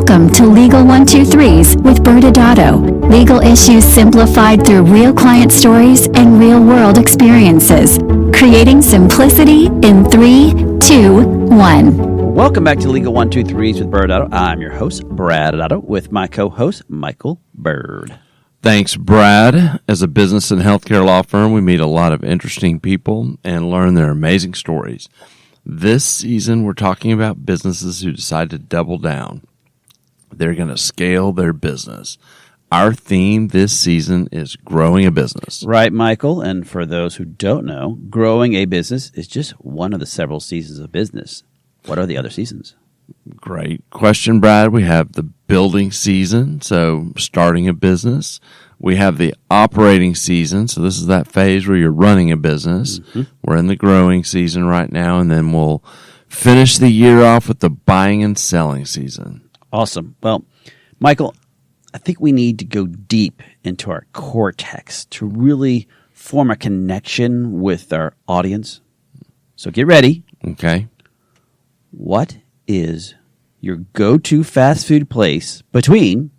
Welcome to Legal 123s with ByrdAdatto. Legal issues simplified through real client stories and real-world experiences. Creating simplicity in 3, 2, 1. Welcome back to Legal 123s with ByrdAdatto. I'm your host, ByrdAdatto, with my co-host, Michael Byrd. Thanks, Brad. As a business and healthcare law firm, we meet a lot of interesting people and learn their amazing stories. This season, we're talking about businesses who decide to double down. They're going to scale their business. Our theme this season is growing a business. Right, Michael. And for those who don't know, growing a business is just one of the several seasons of business. What are the other seasons? Great question, Brad. We have the building season, so starting a business. We have the operating season, so this is that phase where you're running a business. Mm-hmm. We're in the growing season right now, and then we'll finish the year off with the buying and selling season. Awesome. Well, Michael, I think we need to go deep into our core text to really form a connection with our audience. So get ready. Okay. What is your go-to fast food place between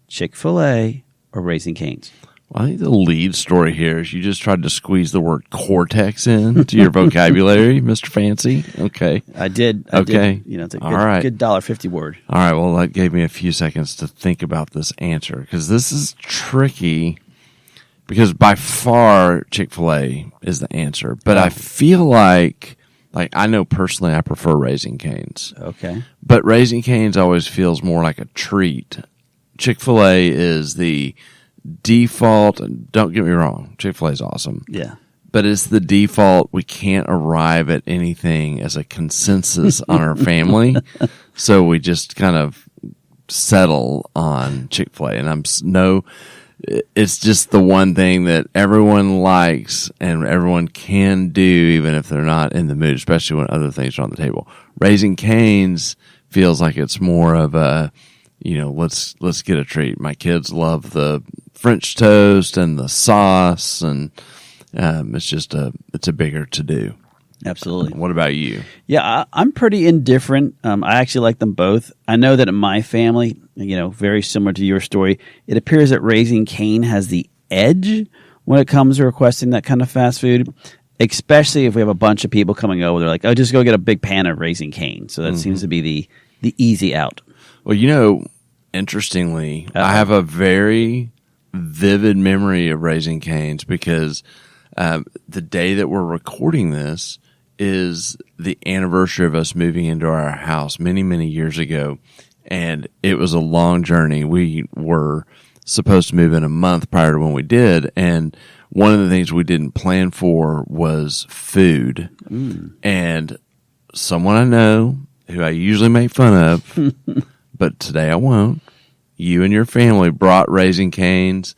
Chick-fil-A or Raising Cane's? Well, I think the lead story here is you just tried to squeeze the word cortex in to your vocabulary, Mr. Fancy. Okay. I did. Okay. It's a All right. good $1.50 word. All right. Well, that gave me a few seconds to think about this answer because this is tricky because by far Chick-fil-A is the answer. But I feel like I know personally I prefer Raising Cane's. Okay. But Raising Cane's always feels more like a treat. Chick-fil-A is the default, and don't get me wrong, Chick-fil-A is awesome. Yeah. But it's the default. We can't arrive at anything as a consensus on our family. So we just kind of settle on Chick-fil-A. And it's just the one thing that everyone likes and everyone can do, even if they're not in the mood, especially when other things are on the table. Raising Cane's feels like it's more of a, let's get a treat. My kids love the French toast and the sauce, and it's a bigger to-do. Absolutely. What about you? Yeah, I'm pretty indifferent. I actually like them both. I know that in my family, very similar to your story, it appears that Raising Cane has the edge when it comes to requesting that kind of fast food, especially if we have a bunch of people coming over. They're like, oh, just go get a big pan of Raising Cane. So that seems to be the easy out. Well, interestingly, I have a very vivid memory of Raising Cane's because the day that we're recording this is the anniversary of us moving into our house many, many years ago. And it was a long journey. We were supposed to move in a month prior to when we did. And one of the things we didn't plan for was food. And someone I know who I usually make fun of, but today I won't. You and your family brought Raising Cane's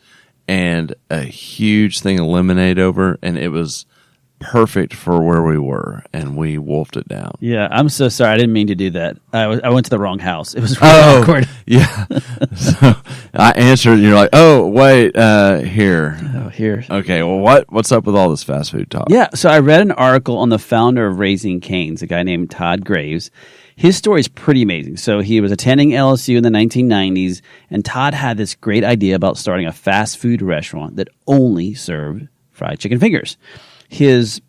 and a huge thing of lemonade over, and it was perfect for where we were, and we wolfed it down. Yeah, I'm so sorry. I didn't mean to do that. I went to the wrong house. It was really awkward. Yeah. So I answered, and you're like, oh, wait, here. Oh, here. Okay, well, what's up with all this fast food talk? Yeah, so I read an article on the founder of Raising Cane's, a guy named Todd Graves. His story is pretty amazing. So he was attending LSU in the 1990s, and Todd had this great idea about starting a fast food restaurant that only served fried chicken fingers. His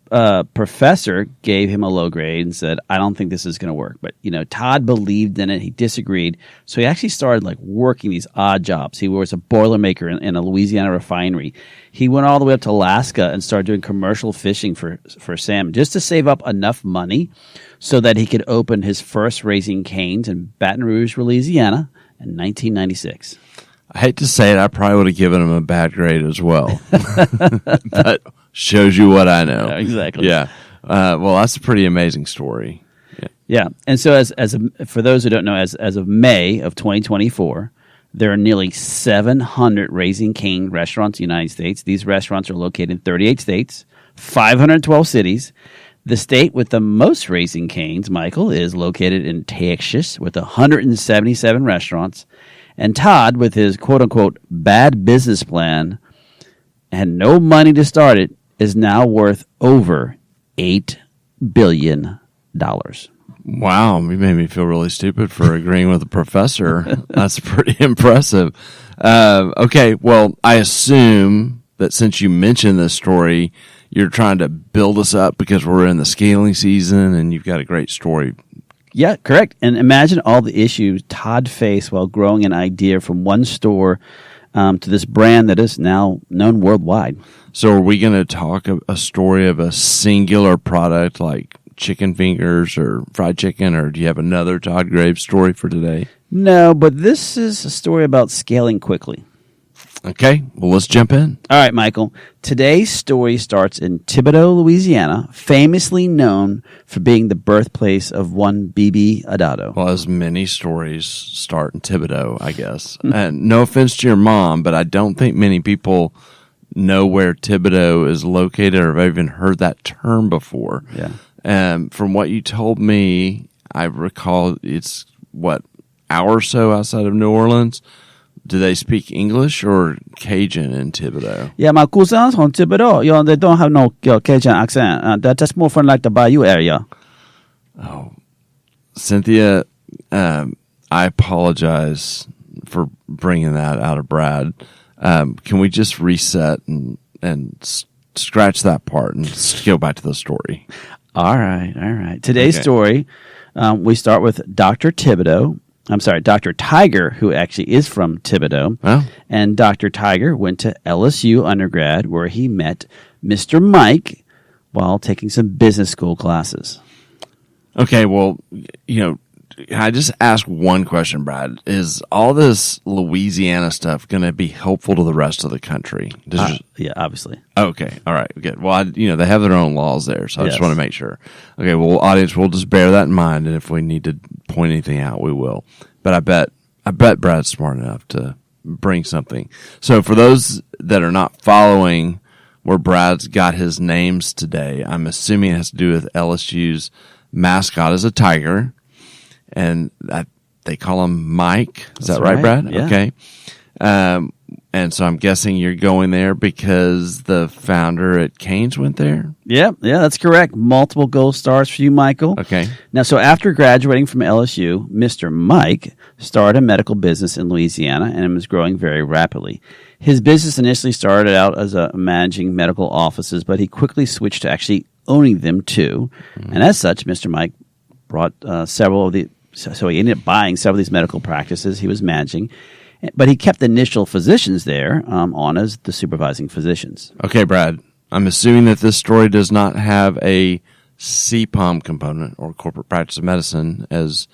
professor gave him a low grade and said, I don't think this is going to work. But, Todd believed in it. He disagreed. So he actually started working these odd jobs. He was a boilermaker in a Louisiana refinery. He went all the way up to Alaska and started doing commercial fishing for salmon just to save up enough money so that he could open his first Raising Cane's in Baton Rouge, Louisiana in 1996. I hate to say it, I probably would have given him a bad grade as well. But shows you what I know. Yeah, exactly. Yeah. Well, that's a pretty amazing story. Yeah. And so for those who don't know, as of May of 2024, there are nearly 700 Raising Cane restaurants in the United States. These restaurants are located in 38 states, 512 cities. The state with the most Raising Cane's, Michael, is located in Texas with 177 restaurants. And Todd, with his quote-unquote bad business plan and no money to start it, is now worth over $8 billion. Wow, you made me feel really stupid for agreeing with the professor. That's pretty impressive. Okay, well, I assume that since you mentioned this story, you're trying to build us up because we're in the scaling season and you've got a great story. Yeah, correct. And imagine all the issues Todd faced while growing an idea from one store to this brand that is now known worldwide. So are we going to talk a story of a singular product like chicken fingers or fried chicken, or do you have another Todd Graves story for today? No, but this is a story about scaling quickly. Okay, well, let's jump in. All right, Michael. Today's story starts in Thibodaux, Louisiana, famously known for being the birthplace of one ByrdAdatto. Well, as many stories start in Thibodaux, I guess. And no offense to your mom, but I don't think many people know where Thibodaux is located or have even heard that term before. Yeah. From what you told me, I recall it's, hour or so outside of New Orleans. Do they speak English or Cajun in Thibodaux? Yeah, my cousins from Thibodaux, they don't have no Cajun accent. That's more from like the Bayou area. Oh, Cynthia, I apologize for bringing that out of Brad. Can we just reset and scratch that part and go back to the story? All right. Today's story, we start with Dr. Tiger, who actually is from Thibodaux. Oh. And Dr. Tiger went to LSU undergrad where he met Mr. Mike while taking some business school classes. Okay, well, can I just ask one question, Brad? Is all this Louisiana stuff going to be helpful to the rest of the country? Yeah, obviously. Okay, all right, good. Well, they have their own laws there, so I Yes. just want to make sure. Okay, well, audience, we'll just bear that in mind, and if we need to point anything out, we will. But I bet Brad's smart enough to bring something. So for those that are not following where Brad's got his names today, I'm assuming it has to do with LSU's mascot as a tiger. And they call him Mike. Is that right, Brad? Yeah. Okay. And so I'm guessing you're going there because the founder at Canes went there? Yeah, that's correct. Multiple gold stars for you, Michael. Okay. Now, so after graduating from LSU, Mr. Mike started a medical business in Louisiana and was growing very rapidly. His business initially started out as managing medical offices, but he quickly switched to actually owning them too. Mm-hmm. And as such, Mr. Mike brought So he ended up buying several of these medical practices he was managing, but he kept the initial physicians there on as the supervising physicians. Okay, Brad, I'm assuming that this story does not have a CPOM component, or corporate practice of medicine, as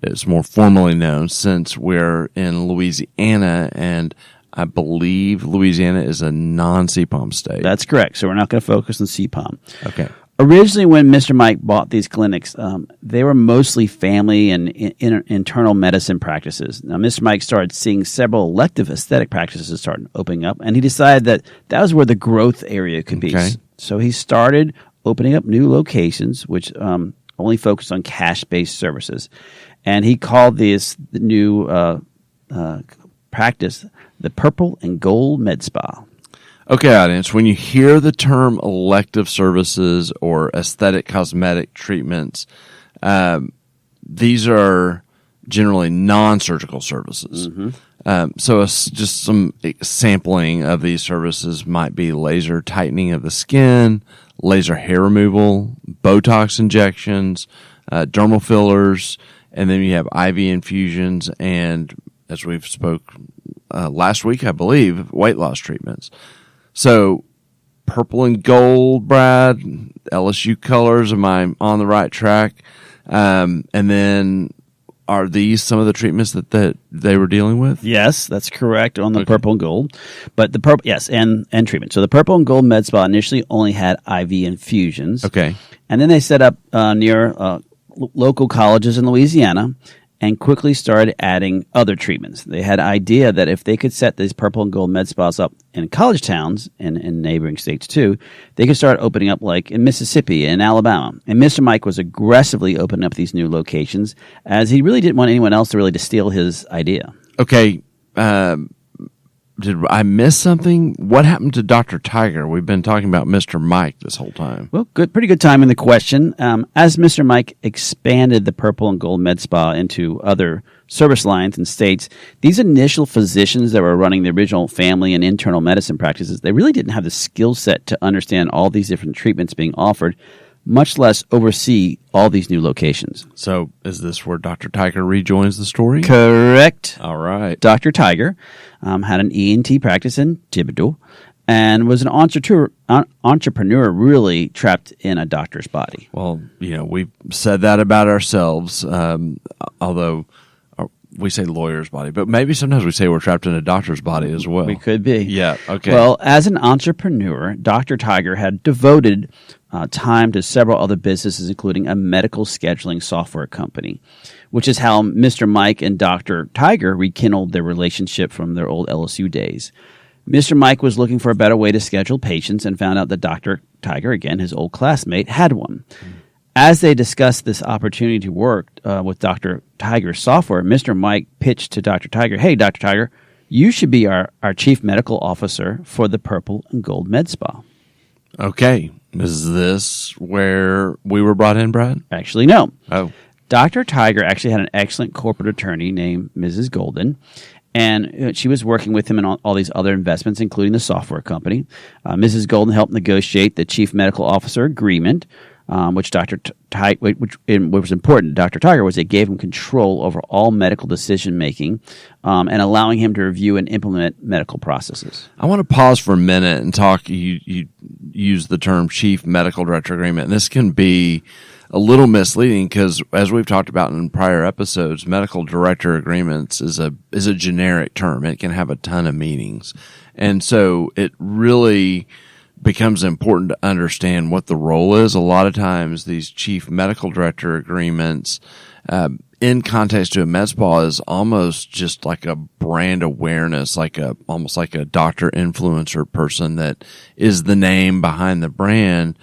it's more formally known, since we're in Louisiana, and I believe Louisiana is a non-CPOM state. That's correct. So we're not going to focus on CPOM. Okay. Originally, when Mr. Mike bought these clinics, they were mostly family and internal medicine practices. Now, Mr. Mike started seeing several elective aesthetic practices start opening up, and he decided that was where the growth area could be. So he started opening up new locations, which only focused on cash-based services. And he called the new practice the Purple and Gold Med Spa. Okay, audience, when you hear the term elective services or aesthetic cosmetic treatments, these are generally non-surgical services. Mm-hmm. So just some sampling of these services might be laser tightening of the skin, laser hair removal, Botox injections, dermal fillers, and then you have IV infusions and, as we've spoke last week, I believe, weight loss treatments. So, purple and gold, Brad, LSU colors, am I on the right track? And then, are these some of the treatments that they were dealing with? Yes, that's correct on the purple and gold. But the purple, yes, and treatment. So, the Purple and Gold Med Spa initially only had IV infusions. Okay. And then they set up near local colleges in Louisiana and quickly started adding other treatments. They had an idea that if they could set these Purple and Gold Med Spas up in college towns and in neighboring states too, they could start opening up like in Mississippi and Alabama. And Mr. Mike was aggressively opening up these new locations as he really didn't want anyone else to steal his idea. Okay. did I miss something? What happened to Dr. Tiger? We've been talking about Mr. Mike this whole time. Well, pretty good time in the question. As Mr. Mike expanded the Purple and Gold Med Spa into other service lines and states, these initial physicians that were running the original family and internal medicine practices, they really didn't have the skill set to understand all these different treatments being offered, much less oversee all these new locations. So is this where Dr. Tiger rejoins the story? Correct. All right. Dr. Tiger had an ENT practice in Thibodeau and was an entrepreneur really trapped in a doctor's body. Well, we've said that about ourselves, although we say lawyer's body, but maybe sometimes we say we're trapped in a doctor's body as well. We could be. Yeah, okay. Well, as an entrepreneur, Dr. Tiger had devoted time to several other businesses, including a medical scheduling software company, which is how Mr. Mike and Dr. Tiger rekindled their relationship from their old LSU days. Mr. Mike was looking for a better way to schedule patients and found out that Dr. Tiger, again, his old classmate, had one. As they discussed this opportunity to work with Dr. Tiger's software, Mr. Mike pitched to Dr. Tiger, hey, Dr. Tiger, you should be our chief medical officer for the Purple and Gold Med Spa. Okay. Is this where we were brought in, Brad? Actually, no. Oh. Dr. Tiger actually had an excellent corporate attorney named Mrs. Golden, and she was working with him in all these other investments, including the software company. Mrs. Golden helped negotiate the chief medical officer agreement, which was important to Dr. Tiger was it gave him control over all medical decision making and allowing him to review and implement medical processes. I want to pause for a minute and talk. You use the term chief medical director agreement, and this can be a little misleading because, as we've talked about in prior episodes, medical director agreements is a generic term. It can have a ton of meanings, and so it really becomes important to understand what the role is. A lot of times these chief medical director agreements in context to a med spa is almost just like a brand awareness, almost like a doctor influencer person that is the name behind the brand.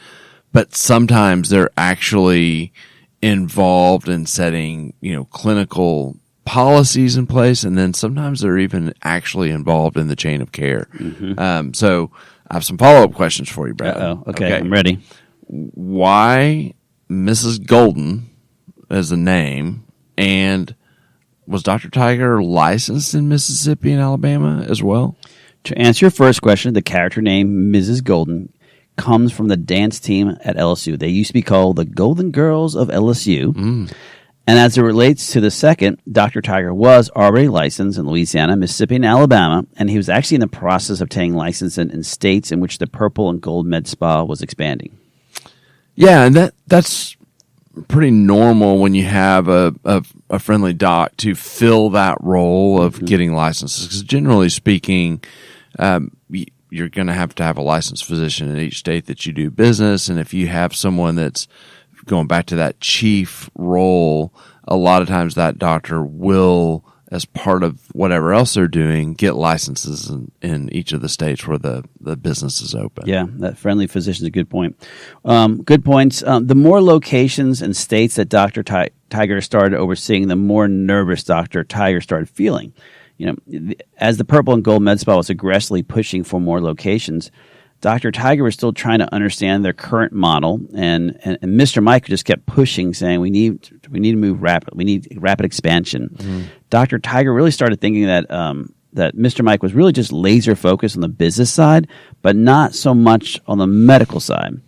But sometimes they're actually involved in setting, clinical policies in place. And then sometimes they're even actually involved in the chain of care. Mm-hmm. So I have some follow-up questions for you, Brad. Okay, I'm ready. Why Mrs. Golden as the name, and was Dr. Tiger licensed in Mississippi and Alabama as well? To answer your first question, the character name Mrs. Golden comes from the dance team at LSU. They used to be called the Golden Girls of LSU. Mm. And as it relates to the second, Dr. Tiger was already licensed in Louisiana, Mississippi, and Alabama, and he was actually in the process of obtaining license in states in which the Purple and Gold Med Spa was expanding. Yeah, and that's pretty normal when you have a friendly doc to fill that role of getting licenses. Because generally speaking, you're going to have a licensed physician in each state that you do business, and if you have someone that's going back to that chief role, a lot of times that doctor will, as part of whatever else they're doing, get licenses in each of the states where the business is open. Yeah, that friendly physician is a good point. Good points. The more locations and states that Dr. Tiger started overseeing, the more nervous Dr. Tiger started feeling. As the Purple and Gold Med Spa was aggressively pushing for more locations, Dr. Tiger was still trying to understand their current model, and Mr. Mike just kept pushing, saying we need to move rapid. We need rapid expansion. Mm-hmm. Dr. Tiger really started thinking that Mr. Mike was really just laser focused on the business side, but not so much on the medical side.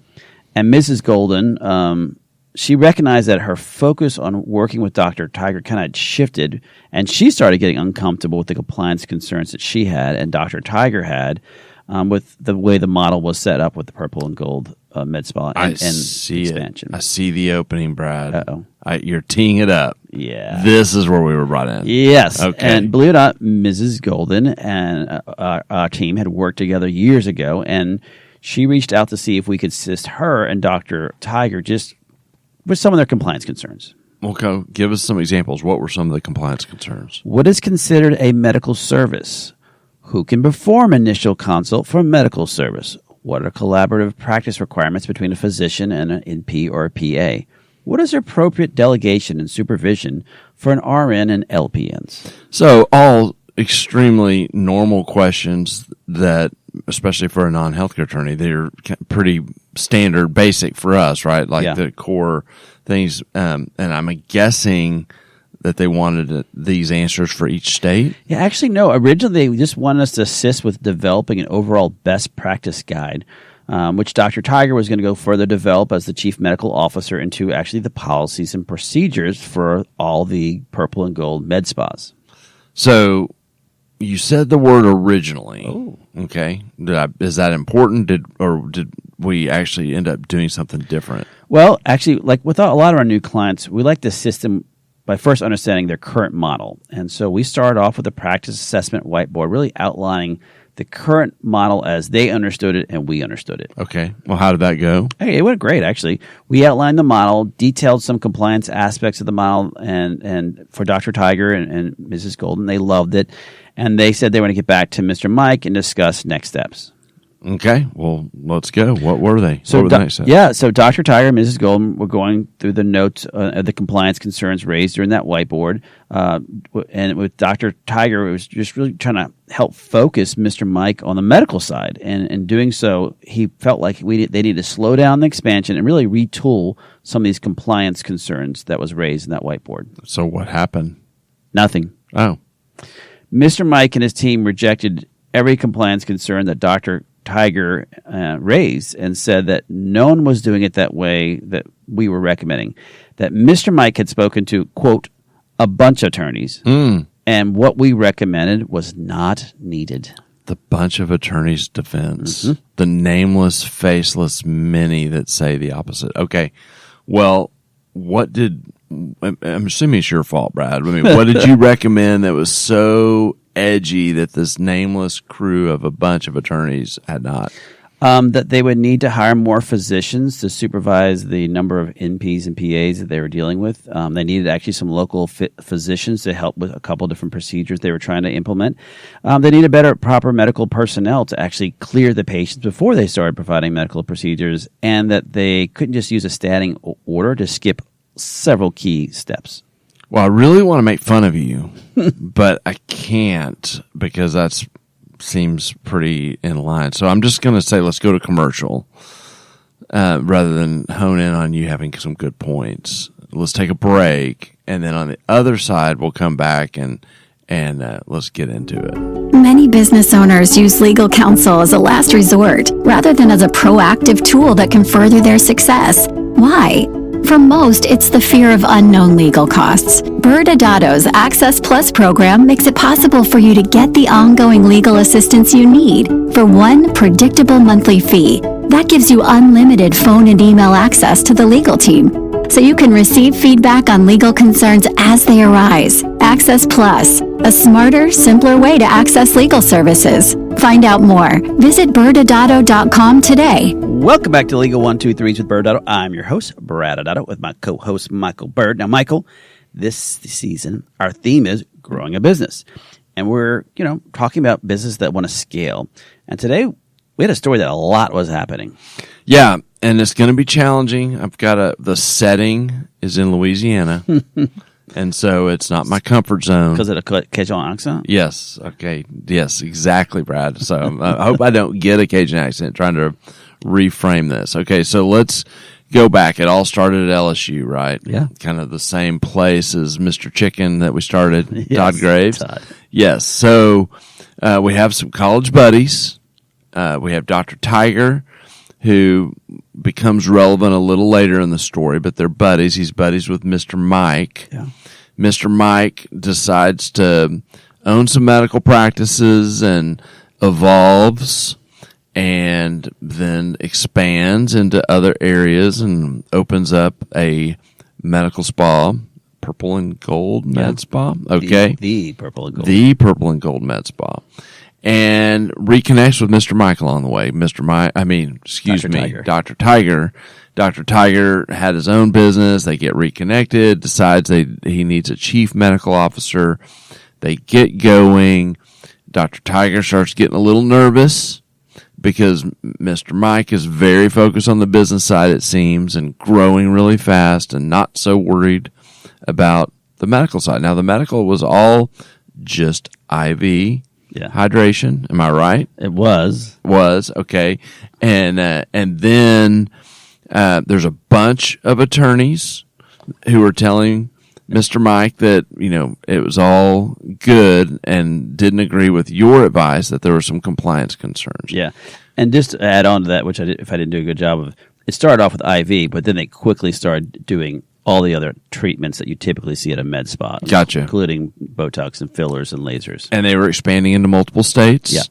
And Mrs. Golden, she recognized that her focus on working with Dr. Tiger kind of shifted, and she started getting uncomfortable with the compliance concerns that she had and Dr. Tiger had. With the way the model was set up with the Purple and Gold Med Spa and expansion. I see the opening, Brad. Uh-oh. You're teeing it up. Yeah. This is where we were brought in. Yes. Okay. And believe it or not, Mrs. Golden and our team had worked together years ago, and she reached out to see if we could assist her and Dr. Tiger just with some of their compliance concerns. Okay. Give us some examples. What were some of the compliance concerns? What is considered a medical service? Who can perform initial consult for a medical service? What are collaborative practice requirements between a physician and an NP or a PA? What is appropriate delegation and supervision for an RN and LPNs? So all extremely normal questions that, especially for a non-healthcare attorney, they're pretty standard, basic for us, right? Like the core things. And I'm guessing that they wanted these answers for each state? Yeah, actually, no. Originally, they just wanted us to assist with developing an overall best practice guide, which Dr. Tiger was going to go further develop as the chief medical officer into actually the policies and procedures for all the purple and gold med spas. So you said the word originally. Oh. Okay. Is that important? Did we actually end up doing something different? Well, actually, like with a lot of our new clients, we like to assist them by first understanding their current model. And so we started off with a practice assessment whiteboard, really outlining the current model as they understood it and we understood it. Okay. Well, how did that go? Hey, it went great, actually. We outlined the model, detailed some compliance aspects of the model, and for Dr. Tiger and Mrs. Golden, they loved it. And they said they want to get back to Mr. Mike and discuss next steps. Okay, well, let's go. What were they? What were the next steps? Yeah, so Dr. Tiger and Mrs. Golden were going through the notes of the compliance concerns raised during that whiteboard. And with Dr. Tiger, it was just really trying to help focus Mr. Mike on the medical side. And in doing so, he felt like they needed to slow down the expansion and really retool some of these compliance concerns that was raised in that whiteboard. So what happened? Nothing. Oh. Mr. Mike and his team rejected every compliance concern that Dr. Tiger raised and said that no one was doing it that way that we were recommending. That Mr. Mike had spoken to, quote, a bunch of attorneys, and what we recommended was not needed. The bunch of attorneys' defense. Mm-hmm. The nameless, faceless many that say the opposite. Okay. Well, I'm assuming it's your fault, Brad. I mean, what did you recommend that was so edgy that this nameless crew of a bunch of attorneys had not? That they would need to hire more physicians to supervise the number of NPs and PAs that they were dealing with. They needed actually some local physicians to help with a couple different procedures they were trying to implement. They needed proper medical personnel to actually clear the patients before they started providing medical procedures, and that they couldn't just use a standing order to skip several key steps. Well, I really want to make fun of you, but I can't because that seems pretty in line. So I'm just going to say let's go to commercial rather than hone in on you having some good points. Let's take a break, and then on the other side, we'll come back and let's get into it. Many business owners use legal counsel as a last resort rather than as a proactive tool that can further their success. Why? For most, it's the fear of unknown legal costs. ByrdAdatto's Access Plus program makes it possible for you to get the ongoing legal assistance you need for one predictable monthly fee. That gives you unlimited phone and email access to the legal team, so you can receive feedback on legal concerns as they arise. Access Plus, a smarter, simpler way to access legal services. Find out more. Visit ByrdAdatto.com today. Welcome back to Legal 123s with ByrdAdatto. I'm your host, ByrdAdatto, with my co-host, Michael Byrd. Now, Michael, this season, our theme is growing a business. And we're, talking about business that want to scale. And today, we had a story that a lot was happening. Yeah, and it's going to be challenging. I've got the setting is in Louisiana. And so it's not my comfort zone. Because of the Cajun accent? Yes. Okay. Yes, exactly, Brad. So I hope I don't get a Cajun accent trying to reframe this. Okay, so let's go back. It all started at LSU, right? Yeah. Kind of the same place as Mr. Chicken that we started, yes, Todd Graves. Todd. Yes. So we have some college buddies. We have Dr. Tiger, who becomes relevant a little later in the story, but they're buddies. He's buddies with Mr. Mike. Yeah. Mr. Mike decides to own some medical practices and evolves and then expands into other areas and opens up a medical spa, purple and gold med spa. Okay. The purple and gold. The purple and gold med spa. And reconnects with Mr. Mike along the way. Dr. Tiger. Dr. Tiger had his own business. They get reconnected, decides he needs a chief medical officer. They get going. Dr. Tiger starts getting a little nervous because Mr. Mike is very focused on the business side, it seems, and growing really fast and not so worried about the medical side. Now, the medical was all just IV Yeah. hydration. Am I right? It was. Was okay, and then there's a bunch of attorneys who were telling Mr. Mike that it was all good and didn't agree with your advice that there were some compliance concerns. Yeah. And just to add on to that, which if I didn't do a good job of, it started off with IV, but then they quickly started doing all the other treatments that you typically see at a med spa. Gotcha. Including Botox and fillers and lasers. And they were expanding into multiple states? Yeah.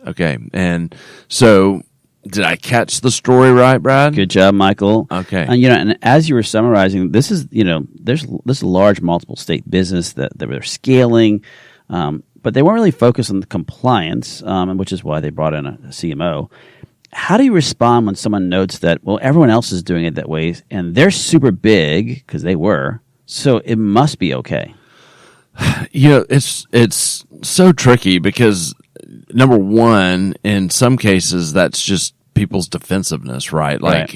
Okay. And so did I catch the story right, Brad? Good job, Michael. Okay. And and as you were summarizing, this is there's this large multiple state business that they're scaling, but they weren't really focused on the compliance, which is why they brought in a CMO. How do you respond when someone notes that everyone else is doing it that way and they're super big because they were, so it must be okay? It's so tricky because number one, in some cases, that's just people's defensiveness, right? Like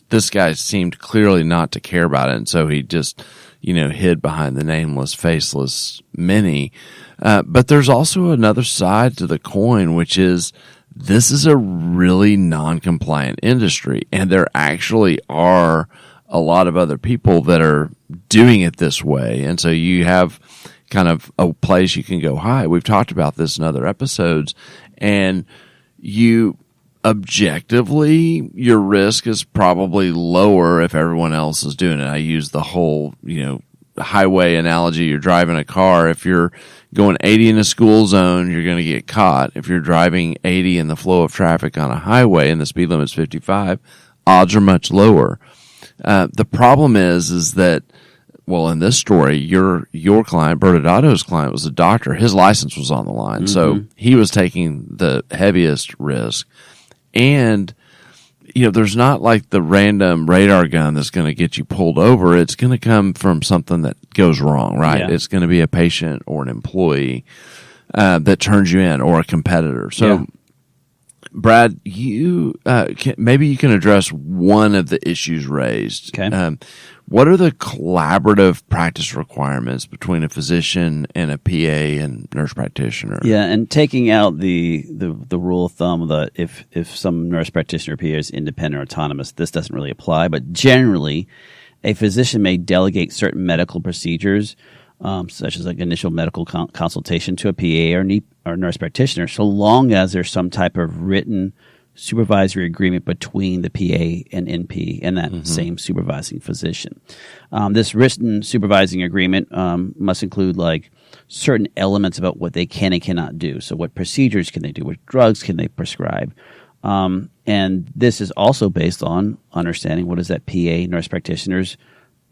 this guy seemed clearly not to care about it. And so he just, hid behind the nameless, faceless many. But there's also another side to the coin, which is this is a really non-compliant industry. And there actually are a lot of other people that are doing it this way. And so you have kind of a place you can go hide. We've talked about this in other episodes, and objectively, your risk is probably lower if everyone else is doing it. I use the whole, highway analogy. You're driving a car. If you're going 80 in a school zone, you're going to get caught. If you're driving 80 in the flow of traffic on a highway and the speed limit is 55, odds are much lower. The problem is that, in this story, your client, ByrdAdatto's client, was a doctor. His license was on the line. Mm-hmm. So he was taking the heaviest risk. And, there's not like the random radar gun that's going to get you pulled over. It's going to come from something that goes wrong, right? Yeah. It's going to be a patient or an employee that turns you in, or a competitor. So, Brad, maybe you can address one of the issues raised. Okay. What are the collaborative practice requirements between a physician and a PA and nurse practitioner? Yeah, and taking out the rule of thumb that if some nurse practitioner or PA is independent or autonomous, this doesn't really apply. But generally, a physician may delegate certain medical procedures, such as like initial medical consultation, to a PA or nurse practitioner, so long as there's some type of written supervisory agreement between the PA and NP and that same supervising physician. This written supervising agreement must include like certain elements about what they can and cannot do. So what procedures can they do? What drugs can they prescribe? And this is also based on understanding what is that PA nurse practitioner's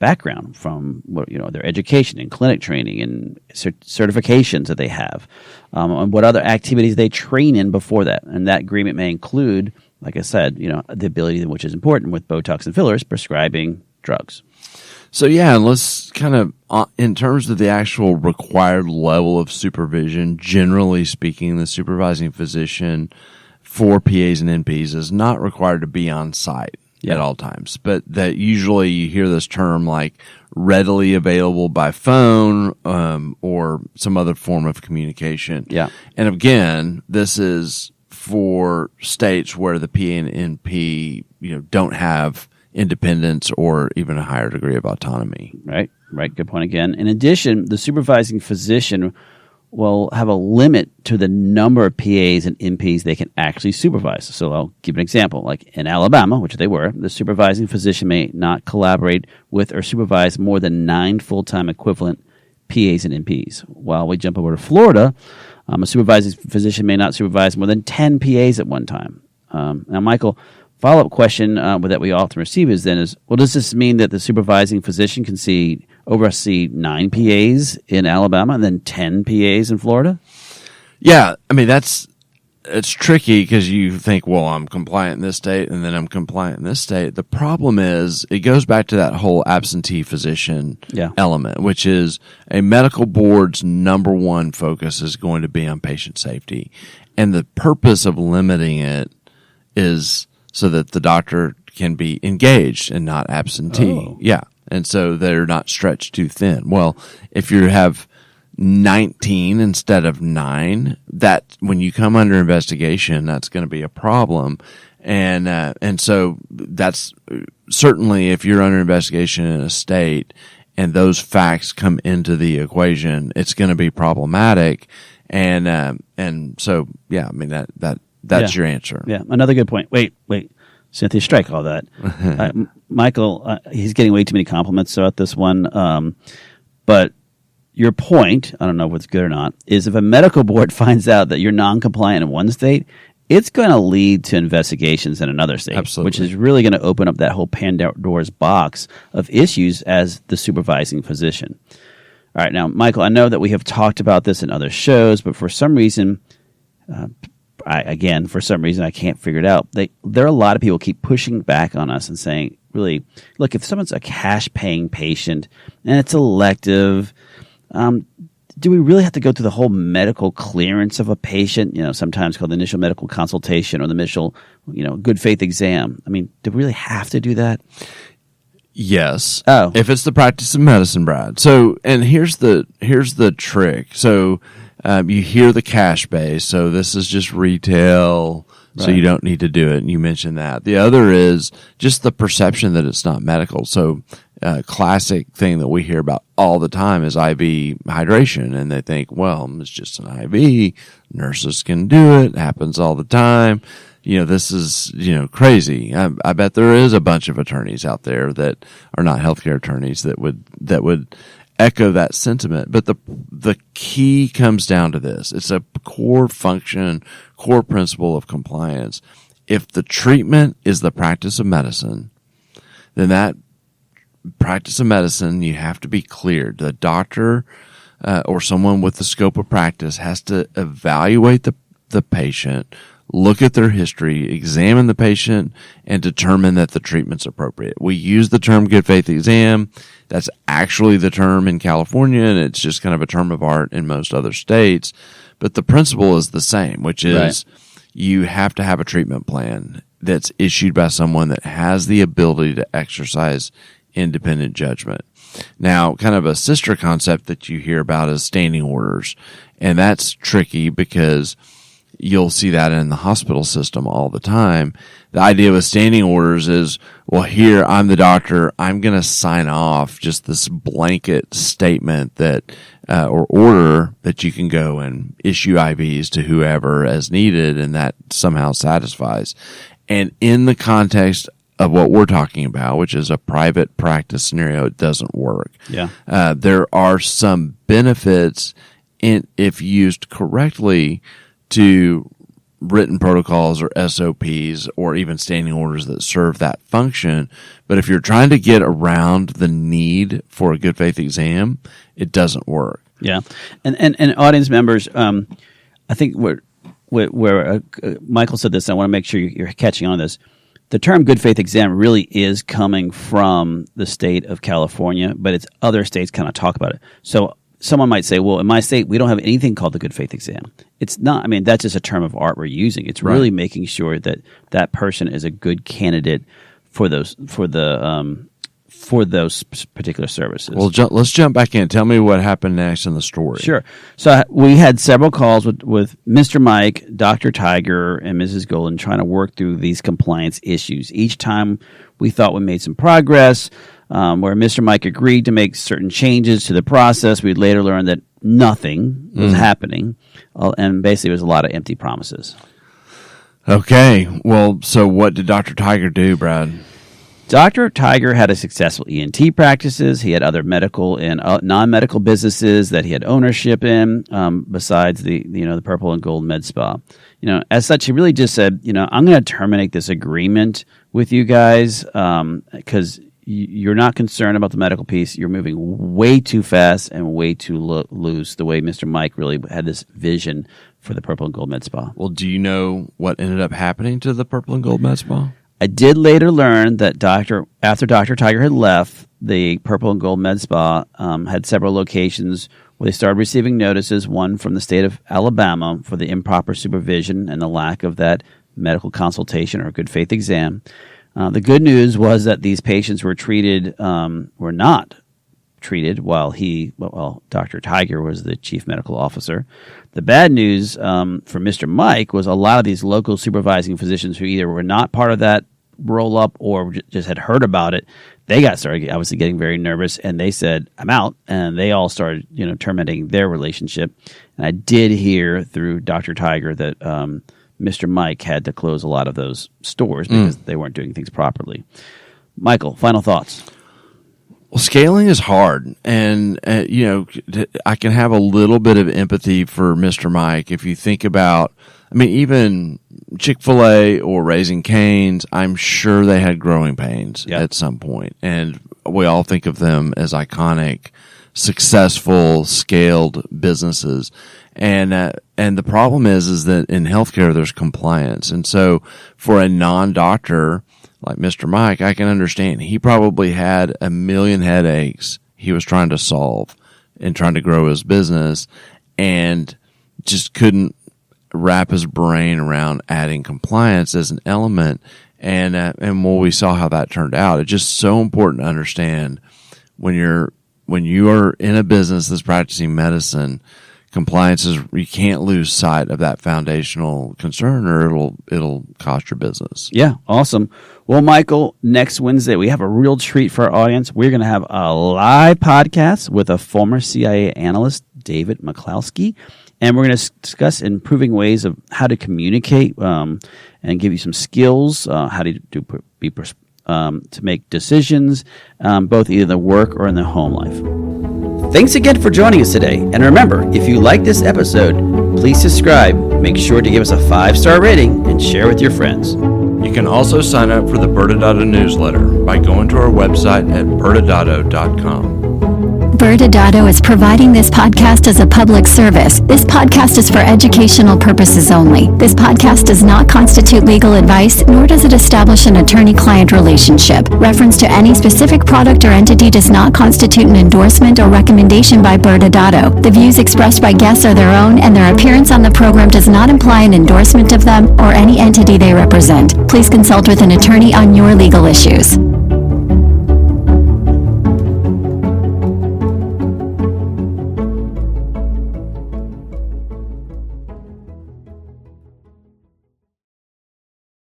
background, from their education and clinic training and certifications that they have, and what other activities they train in before that. And that agreement may include, like I said, the ability, which is important with Botox and fillers, prescribing drugs. So and let's kind of, in terms of the actual required level of supervision, generally speaking, the supervising physician for PAs and NPs is not required to be on site at all times, but that usually you hear this term like readily available by phone, or some other form of communication. Yeah. And again, this is for states where the PA and NP, don't have independence or even a higher degree of autonomy. Right. Good point again. In addition, the supervising physician will have a limit to the number of PAs and NPs they can actually supervise. So I'll give an example. Like in Alabama, which they were, the supervising physician may not collaborate with or supervise more than 9 full-time equivalent PAs and NPs. While we jump over to Florida, a supervising physician may not supervise more than 10 PAs at one time. Now, Michael, follow-up question that we often receive is, does this mean that the supervising physician can oversee 9 PAs in Alabama and then 10 PAs in Florida? Yeah, I mean, it's tricky because you think, I'm compliant in this state and then I'm compliant in this state. The problem is it goes back to that whole absentee physician element, which is a medical board's number one focus is going to be on patient safety. And the purpose of limiting it is so that the doctor can be engaged and not absentee. Oh. Yeah. And so they're not stretched too thin. Well, if you have 19 instead of 9, that when you come under investigation, that's going to be a problem. And so that's certainly, if you're under investigation in a state and those facts come into the equation, it's going to be problematic. And so, yeah, I mean, that's your answer. Yeah. Another good point. Wait. Cynthia, strike all that. Michael, he's getting way too many compliments about this one. But your point, I don't know if it's good or not, is if a medical board finds out that you're non-compliant in one state, it's going to lead to investigations in another state. Absolutely. Which is really going to open up that whole Pandora's box of issues as the supervising physician. All right. Now, Michael, I know that we have talked about this in other shows, but for some reason, I can't figure it out. There are a lot of people keep pushing back on us and saying, really, look, if someone's a cash-paying patient and it's elective, do we really have to go through the whole medical clearance of a patient? Sometimes called the initial medical consultation or the initial, good faith exam. I mean, do we really have to do that? Yes. Oh. If it's the practice of medicine, Brad. So, and here's the trick. So, you hear the cash base. So this is just retail. So you don't need to do it. And you mentioned that. The other is just the perception that it's not medical. So a classic thing that we hear about all the time is IV hydration. And they think, well, it's just an IV. Nurses can do it. It happens all the time. This is, crazy. I bet there is a bunch of attorneys out there that are not healthcare attorneys that would echo that sentiment. But the key comes down to this. It's a core function, core principle of compliance. If the treatment is the practice of medicine, then that practice of medicine, you have to be cleared. The doctor or someone with the scope of practice has to evaluate the patient, look at their history, examine the patient, and determine that the treatment's appropriate. We use the term good faith exam. That's actually the term in California, and it's just kind of a term of art in most other states. But the principle is the same, which is you have to have a treatment plan that's issued by someone that has the ability to exercise independent judgment. Now, kind of a sister concept that you hear about is standing orders, and that's tricky because you'll see that in the hospital system all the time. The idea with standing orders is, well, here, I'm the doctor. I'm going to sign off just this blanket statement that, or order that you can go and issue IVs to whoever as needed, and that somehow satisfies. And in the context of what we're talking about, which is a private practice scenario, it doesn't work. Yeah. There are some benefits if used correctly to written protocols or SOPs or even standing orders that serve that function. But if you're trying to get around the need for a good faith exam, it doesn't work. Yeah. And audience members, I think where Michael said this, I want to make sure you're catching on this. The term good faith exam really is coming from the state of California, but it's other states kind of talk about it. So someone might say, well, in my state, we don't have anything called the good faith exam. It's not, I mean, that's just a term of art we're using. It's really making sure that that person is a good candidate for those particular services. Well, let's jump back in. Tell me what happened next in the story. Sure. So we had several calls with Mr. Mike, Dr. Tiger, and Mrs. Golden trying to work through these compliance issues. Each time we thought we made some progress, where Mr. Mike agreed to make certain changes to the process. We'd later learn that nothing was happening, and basically it was a lot of empty promises. Okay. Well, so what did Dr. Tiger do, Brad? Dr. Tiger had a successful ENT practices. He had other medical and non-medical businesses that he had ownership in, besides the Purple and Gold Med Spa. As such, he really just said, I'm going to terminate this agreement with you guys because you're not concerned about the medical piece. You're moving way too fast and way too loose, the way Mr. Mike really had this vision for the Purple and Gold Med Spa. Well, do you know what ended up happening to the Purple and Gold Med Spa? I did later learn that after Dr. Tiger had left, the Purple and Gold Med Spa had several locations where they started receiving notices, one from the state of Alabama for the improper supervision and the lack of that medical consultation or good faith exam. The good news was that these patients were not treated while Dr. Tiger was the chief medical officer. The bad news for Mr. Mike was a lot of these local supervising physicians who either were not part of that roll-up or just had heard about it. They started obviously getting very nervous, and they said, "I'm out," and they all started, terminating their relationship. And I did hear through Dr. Tiger that Mr. Mike had to close a lot of those stores because they weren't doing things properly. Michael, final thoughts. Well, scaling is hard, and I can have a little bit of empathy for Mr. Mike. If you think about, even Chick-fil-A or Raising Cane's, I'm sure they had growing pains at some point, and we all think of them as iconic, successful, scaled businesses. And the problem is that in healthcare there's compliance, and so for a non-doctor like Mr. Mike, I can understand. He probably had a million headaches he was trying to solve and trying to grow his business, and just couldn't wrap his brain around adding compliance as an element. And we saw how that turned out. It's just so important to understand when you are in a business that's practicing medicine, compliance is, you can't lose sight of that foundational concern, or it'll cost your business. Yeah, awesome. Well, Michael, next Wednesday we have a real treat for our audience. We're going to have a live podcast with a former CIA analyst, David McCloskey, and we're going to discuss improving ways of how to communicate and give you some skills, how to to make decisions, both either in the work or in the home life. Thanks again for joining us today. And remember, if you like this episode, please subscribe, make sure to give us a 5-star rating, and share with your friends. You can also sign up for the ByrdAdatto newsletter by going to our website at ByrdAdatto.com. ByrdAdatto is providing this podcast as a public service. This podcast is for educational purposes only. This podcast does not constitute legal advice, nor does it establish an attorney-client relationship. Reference to any specific product or entity does not constitute an endorsement or recommendation by ByrdAdatto. The views expressed by guests are their own, and their appearance on the program does not imply an endorsement of them or any entity they represent. Please consult with an attorney on your legal issues.